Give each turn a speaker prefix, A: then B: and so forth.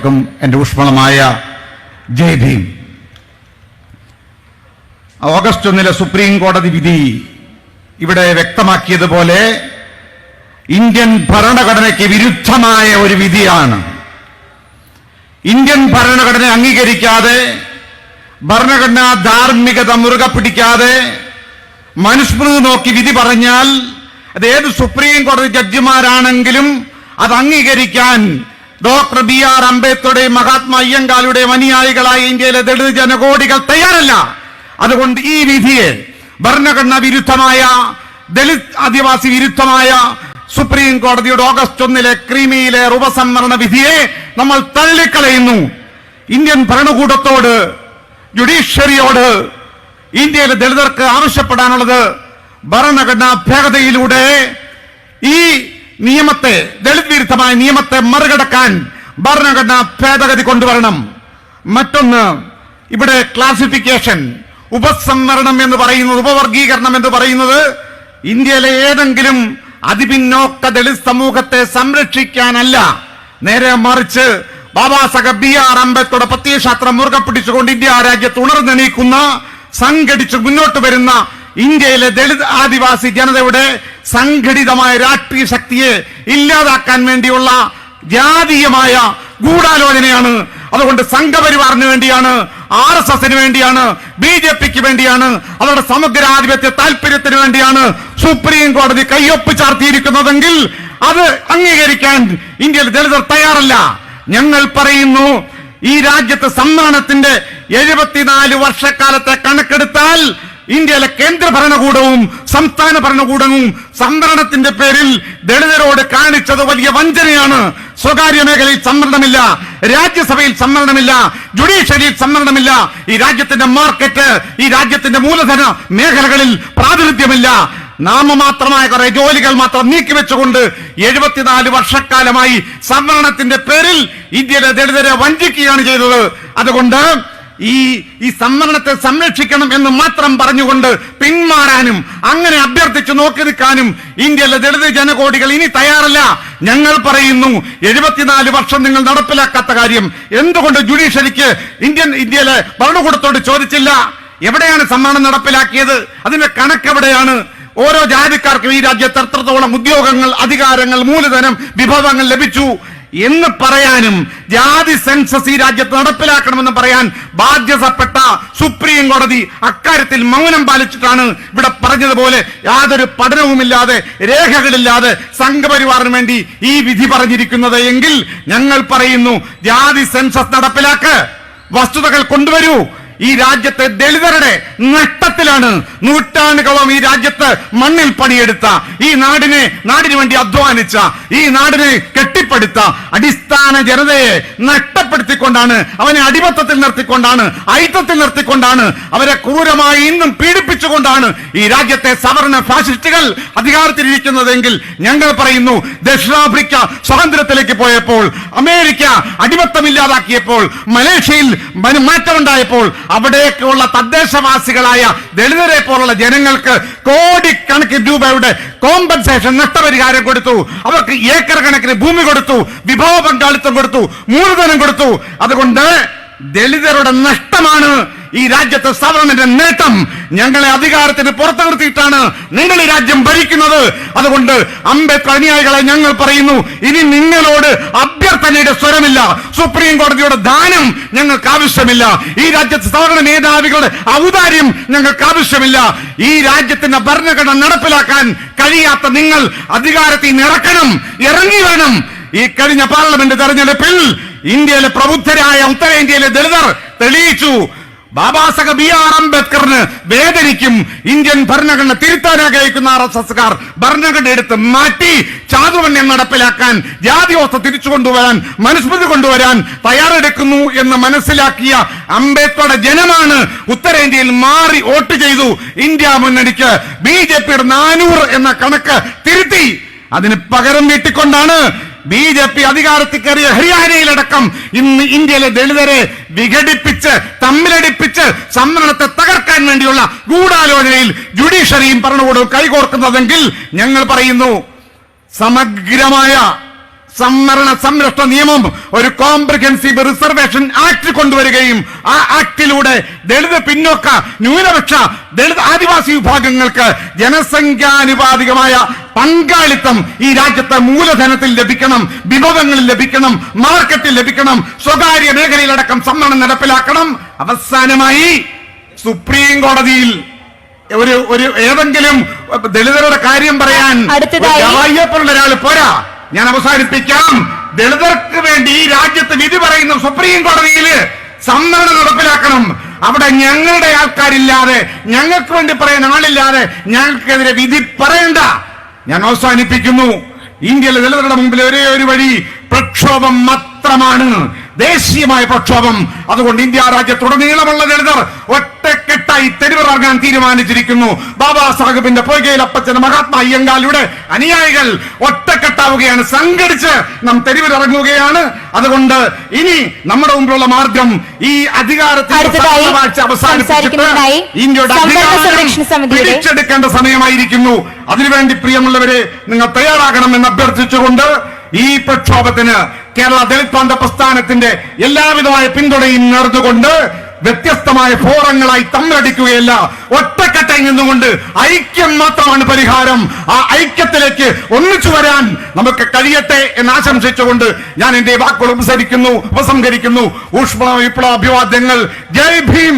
A: ഏവർക്കും എൻ്റെ ഊഷ്മളമായ ജയ് ഭീം. ഓഗസ്റ്റ് 1 സുപ്രീം കോടതി വിധി ഇവിടെ വ്യക്തമാക്കിയതുപോലെ ഇന്ത്യൻ ഭരണഘടനയ്ക്ക് വിരുദ്ധമായ ഒരു വിധിയാണ്. ഇന്ത്യൻ ഭരണഘടന അംഗീകരിക്കാതെ, ഭരണഘടനാ ധാർമ്മികത മുറുകെ പിടിക്കാതെ മനുസ്മൃതി നോക്കി വിധി പറഞ്ഞാൽ അത് ഏത് സുപ്രീം കോടതി ജഡ്ജിമാരാണെങ്കിലും അത് അംഗീകരിക്കാൻ ഡോക്ടർ BR അംബേദ്കറുടെയും മഹാത്മാ അയ്യങ്കാളിയുടെയും അനുയായികളായ ഇന്ത്യയിലെ ദളിത് ജനകോടികൾ തയ്യാറല്ല. അതുകൊണ്ട് ഈ വിധിയെ ഭരണഘടനാ വിരുദ്ധമായ, ദളിത് ആദിവാസി വിരുദ്ധമായ സുപ്രീം കോടതിയുടെ ഓഗസ്റ്റ് 1 ക്രീമിയിലെ ഉപസംവരണ വിധിയെ നമ്മൾ തള്ളിക്കളയുന്നു. ഇന്ത്യൻ ഭരണകൂടത്തോട്, ജുഡീഷ്യറിയോട് ഇന്ത്യയിലെ ദളിതർക്ക് ആവശ്യപ്പെടാനുള്ളത് ഭരണഘടനാ ഭേദഗതിയിലൂടെ ഈ നിയമത്തെ, ദളിത് വിരുദ്ധമായ നിയമത്തെ മറികടക്കാൻ ഭരണഘടനാ ഭേദഗതി കൊണ്ടുവരണം. മറ്റൊന്ന്, ഇവിടെ ക്ലാസിഫിക്കേഷൻ, ഉപസംവരണം എന്ന് പറയുന്നത്, ഉപവർഗീകരണം എന്ന് പറയുന്നത് ഇന്ത്യയിലെ ഏതെങ്കിലും അതിപിന്നോക്ക ദളിത് സമൂഹത്തെ സംരക്ഷിക്കാനല്ല, നേരെ മറിച്ച് ബാബാ സാഹേബ് BR അംബേദ്കറുടെ പ്രത്യയശാസ്ത്രം മുറുകെ പിടിച്ചുകൊണ്ട് ഇന്ത്യ രാജ്യത്ത് ഉണർന്നെണീക്കുന്ന, സംഘടിച്ച് മുന്നോട്ട് വരുന്ന ഇന്ത്യയിലെ ദളിത് ആദിവാസി ജനതയുടെ സംഘടിതമായ രാഷ്ട്രീയ ശക്തിയെ ഇല്ലാതാക്കാൻ വേണ്ടിയുള്ള ജാതീയമായ ഗൂഢാലോചനയാണ്. അതുകൊണ്ട് സംഘപരിവാറിന് വേണ്ടിയാണ്, RSSന് വേണ്ടിയാണ്, BJPക്ക് വേണ്ടിയാണ്, അവരുടെ സമഗ്രാധിപത്യ താല്പര്യത്തിന് വേണ്ടിയാണ് സുപ്രീം കോടതി കയ്യൊപ്പ് ചാർത്തിയിരിക്കുന്നതെങ്കിൽ അത് അംഗീകരിക്കാൻ ഇന്ത്യയിൽ ദളിതർ തയ്യാറല്ല. ഞങ്ങൾ പറയുന്നു, ഈ രാജ്യത്ത് സംവരണത്തിന്റെ 74 വർഷക്കാലത്തെ കണക്കെടുത്താൽ ഇന്ത്യയിലെ കേന്ദ്ര ഭരണകൂടവും സംസ്ഥാന ഭരണകൂടവും സംവരണത്തിന്റെ പേരിൽ ദളിതരോട് കാണിച്ചത് വലിയ വഞ്ചനയാണ്. സ്വകാര്യ മേഖലയിൽ സംവരണമില്ല, രാജ്യസഭയിൽ സംവരണമില്ല, ജുഡീഷ്യറിയിൽ സംവരണമില്ല, ഈ രാജ്യത്തിന്റെ മാർക്കറ്റ്, ഈ രാജ്യത്തിന്റെ മൂലധന മേഖലകളിൽ പ്രാതിനിധ്യമില്ല. നാമമാത്രമായ കുറെ ജോലികൾ മാത്രം നീക്കിവെച്ചുകൊണ്ട് 74 വർഷക്കാലമായി സംവരണത്തിന്റെ പേരിൽ ഇന്ത്യയിലെ ദളിതരെ വഞ്ചിക്കുകയാണ് ചെയ്തത്. അതുകൊണ്ട് ഈ സംവരണത്തെ സംരക്ഷിക്കണം എന്ന് മാത്രം പറഞ്ഞുകൊണ്ട് പിന്മാറാനും, അങ്ങനെ അഭ്യർത്ഥിച്ചു നോക്കി നിൽക്കാനും ഇന്ത്യയിലെ ദളിത് ജനകോടികൾ ഇനി തയ്യാറല്ല. ഞങ്ങൾ പറയുന്നു, 74 വർഷം നിങ്ങൾ നടപ്പിലാക്കാത്ത കാര്യം എന്തുകൊണ്ട് ജുഡീഷ്യറിക്ക് ഇന്ത്യയിലെ ഭരണകൂടത്തോട് ചോദിച്ചില്ല? എവിടെയാണ് സംവരണം നടപ്പിലാക്കിയത്? അതിന്റെ കണക്കെവിടെയാണ്? ഓരോ ജാതിക്കാർക്കും ഈ രാജ്യത്ത് എത്രത്തോളം ഉദ്യോഗങ്ങൾ, അധികാരങ്ങൾ, മൂലധനം, വിഭവങ്ങൾ ലഭിച്ചു എന്ന് പറയാനും, ജാതി സെൻസസ് ഈ രാജ്യത്ത് നടപ്പിലാക്കണമെന്ന് പറയാൻ ബാധ്യതപ്പെട്ട സുപ്രീം കോടതി അക്കാര്യത്തിൽ മൗനം പാലിച്ചിട്ടാണ് ഇവിടെ പറഞ്ഞതുപോലെ യാതൊരു പഠനവുമില്ലാതെ, രേഖകളില്ലാതെ സംഘപരിവാറിന് വേണ്ടി ഈ വിധി പറഞ്ഞിരിക്കുന്നത് എങ്കിൽ ഞങ്ങൾ പറയുന്നു, ജാതി സെൻസസ് നടപ്പിലാക്ക്, വസ്തുതകൾ കൊണ്ടുവരൂ. ഈ രാജ്യത്തെ ദളിതരുടെ നഷ്ടത്തിലാണ്. നൂറ്റാണ്ടുകളോളം ഈ രാജ്യത്ത് മണ്ണിൽ പണിയെടുത്ത, ഈ നാടിന് വേണ്ടി അധ്വാനിച്ച, ഈ നാടിനെ കെട്ടിപ്പടുത്ത അടിസ്ഥാന ജനതയെ നഷ്ടപ്പെടുത്തിക്കൊണ്ടാണ്, അവനെ അടിമത്തത്തിൽ നിർത്തിക്കൊണ്ടാണ്, അയിത്തത്തിൽ നിർത്തിക്കൊണ്ടാണ്, അവരെ ക്രൂരമായി ഇന്നും പീഡിപ്പിച്ചുകൊണ്ടാണ് ഈ രാജ്യത്തെ സവർണ ഫാസിസ്റ്റുകൾ അധികാരത്തിലിരിക്കുന്നതെങ്കിൽ ഞങ്ങൾ പറയുന്നു, ദക്ഷിണാഫ്രിക്ക സ്വാതന്ത്ര്യത്തിലേക്ക് പോയപ്പോൾ, അമേരിക്ക അടിമത്തമില്ലാതാക്കിയപ്പോൾ, മലേഷ്യയിൽ മാറ്റമുണ്ടായപ്പോൾ അവിടേക്കുള്ള തദ്ദേശവാസികളായ ദളിതരെ പോലുള്ള ജനങ്ങൾക്ക് കോടിക്കണക്കിന് രൂപയുടെ കോമ്പൻസേഷൻ, നഷ്ടപരിഹാരം കൊടുത്തു. അവർക്ക് ഏക്കർ കണക്കിന് ഭൂമി കൊടുത്തു, വിഭവ പങ്കാളിത്തം കൊടുത്തു, മൂലധനം കൊടുത്തു. അതുകൊണ്ട് ദളിതരുടെ നഷ്ടമാണ് ഈ രാജ്യത്തെ സവർണന്റെ നേട്ടം. ഞങ്ങളെ അധികാരത്തിന് പുറത്തു നിർത്തിയിട്ടാണ് നിങ്ങൾ ഈ രാജ്യം ഭരിക്കുന്നത്. അതുകൊണ്ട് അംബേദ്കർ അനുയായികളെ ഞങ്ങൾ പറയുന്നു, ഇനി നിങ്ങളോട് അഭ്യർത്ഥനയുടെ സ്വരമില്ല, സുപ്രീം കോടതിയുടെ ദാനം ഞങ്ങൾക്ക് ആവശ്യമില്ല, ഈ രാജ്യത്തെ സവർണ മേധാവികളുടെ ഔദാര്യം ഞങ്ങൾക്ക് ആവശ്യമില്ല. ഈ രാജ്യത്തിന്റെ ഭരണഘടന നടപ്പിലാക്കാൻ കഴിയാത്ത നിങ്ങൾ അധികാരത്തിൽ നിന്ന് ഇറങ്ങി വേണം. ഈ കഴിഞ്ഞ പാർലമെന്റ് തെരഞ്ഞെടുപ്പിൽ ഇന്ത്യയിലെ പ്രബുദ്ധരായ ഉത്തരേന്ത്യയിലെ ദളിതർ തെളിയിച്ചു, ബാബാ സാഹേബ് BR അംബേദ്കറിന് വേദനിക്കും. ഇന്ത്യൻ ഭരണഘടന തിരുത്താൻ ആഗ്രഹിക്കുന്ന RSSകാർ ഭരണഘടന എടുത്ത് മാറ്റി ചാതുർവർണ്ണ്യം നടപ്പിലാക്കാൻ, ജാതിവ്യവസ്ഥ തിരിച്ചു കൊണ്ടുവരാൻ, മനുസ്മൃതി കൊണ്ടുവരാൻ തയ്യാറെടുക്കുന്നു എന്ന് മനസ്സിലാക്കിയ അംബേദ്കറുടെ ജനമാണ് ഉത്തരേന്ത്യയിൽ മാറി വോട്ട് ചെയ്തു. ഇന്ത്യ മുന്നണിക്ക് BJPയുടെ 400 എന്ന കണക്ക് തിരുത്തി. അതിന് പകരം വീട്ടിക്കൊണ്ടാണ് BJP അധികാരത്തിൽ കയറിയ ഹരിയാനയിലടക്കം ഇന്ന് ഇന്ത്യയിലെ ദളിതരെ വിഘടിപ്പിച്ച്, തമ്മിലടിപ്പിച്ച് സംവരണത്തെ തകർക്കാൻ വേണ്ടിയുള്ള ഗൂഢാലോചനയിൽ ജുഡീഷ്യറിയും ഭരണകൂടവും കൈകോർക്കുന്നതെങ്കിൽ ഞങ്ങൾ പറയുന്നു, സമഗ്രമായ സംവരണ സംരക്ഷണ നിയമം, ഒരു കോംപ്രിഹെൻസീവ് റിസർവേഷൻ ആക്ട് കൊണ്ടുവരികയും ആ ആക്ടിലൂടെ ദളിത്, പിന്നോക്ക, ന്യൂനപക്ഷ, ദളിത്, ആദിവാസി വിഭാഗങ്ങൾക്ക് ജനസംഖ്യാനുപാതികമായ പങ്കാളിത്തം ഈ രാജ്യത്തെ മൂലധനത്തിൽ ലഭിക്കണം, വിഭവങ്ങളിൽ ലഭിക്കണം, മാർക്കറ്റിൽ ലഭിക്കണം, സ്വകാര്യ മേഖലയിലടക്കം സംവരണം നടപ്പിലാക്കണം. അവസാനമായി സുപ്രീം കോടതിയിൽ ഒരു ഏതെങ്കിലും ദളിതരുടെ കാര്യം പറയാൻ അയ്യപ്പനുള്ള ഒരാൾ പോരാ. ഞാൻ അവസാനിപ്പിക്കാം. ദളിതർക്ക് വേണ്ടി ഈ രാജ്യത്ത് വിധി പറയുന്ന സുപ്രീം കോടതിയിൽ സംവരണം നടപ്പിലാക്കണം. അവിടെ ഞങ്ങളുടെ ആൾക്കാരില്ലാതെ, ഞങ്ങൾക്ക് വേണ്ടി പറയാൻ ആളില്ലാതെ ഞങ്ങൾക്കെതിരെ വിധി പറയണ്ട. ഞാൻ അവസാനിപ്പിക്കുന്നു. ഇന്ത്യയിലെ ദളിതരുടെ മുമ്പിൽ ഒരേ ഒരു വഴി പ്രക്ഷോഭം മാത്രമാണ്, ദേശീയമായ പ്രക്ഷോഭം. അതുകൊണ്ട് ഇന്ത്യ രാജ്യത്തുടനീളമുള്ള ദളിതർ ഒറ്റക്കെട്ടായി തെരുവിറങ്ങാൻ തീരുമാനിച്ചിരിക്കുന്നു. ബാബാ സാഹിബിന്റെ പൊയ്കയിലപ്പച്ചൻ മഹാത്മാ അയ്യങ്കാളിയുടെ അനുയായികൾ ഒറ്റക്കെട്ടാവുകയാണ്, സംഘടിച്ച് നാം തെരുവിലിറങ്ങുകയാണ്. അതുകൊണ്ട് ഇനി നമ്മുടെ മുമ്പിലുള്ള മാർഗം ഈ അധികാരത്തിന്റെ അവസാനിപ്പിച്ചിട്ട് ഇന്ത്യയുടെ അധികാരം പിടിച്ചെടുക്കേണ്ട സമയമായിരിക്കുന്നു. അതിനുവേണ്ടി പ്രിയമുള്ളവരെ നിങ്ങൾ തയ്യാറാകണമെന്ന് അഭ്യർത്ഥിച്ചുകൊണ്ട് ഈ പ്രക്ഷോഭത്തിന് കേരള ദളിത് പ്രാന്ത പ്രസ്ഥാനത്തിന്റെ എല്ലാവിധമായ പിന്തുണയും നേർന്നുകൊണ്ട് വ്യത്യസ്തമായ ഫോറങ്ങളായി തമ്മിലടിക്കുകയല്ല, ഒറ്റക്കെട്ടായി നിന്നുകൊണ്ട് ഐക്യം മാത്രമാണ് പരിഹാരം. ആ ഐക്യത്തിലേക്ക് ഒന്നിച്ചു വരാൻ നമുക്ക് കഴിയട്ടെ എന്ന് ആശംസിച്ചുകൊണ്ട് ഞാൻ എന്റെ വാക്കുകൾ ഉപസംഹരിക്കുന്നു. ഊഷ്മള വിപ്ലവ അഭിവാദ്യങ്ങൾ. ജയ് ഭീം.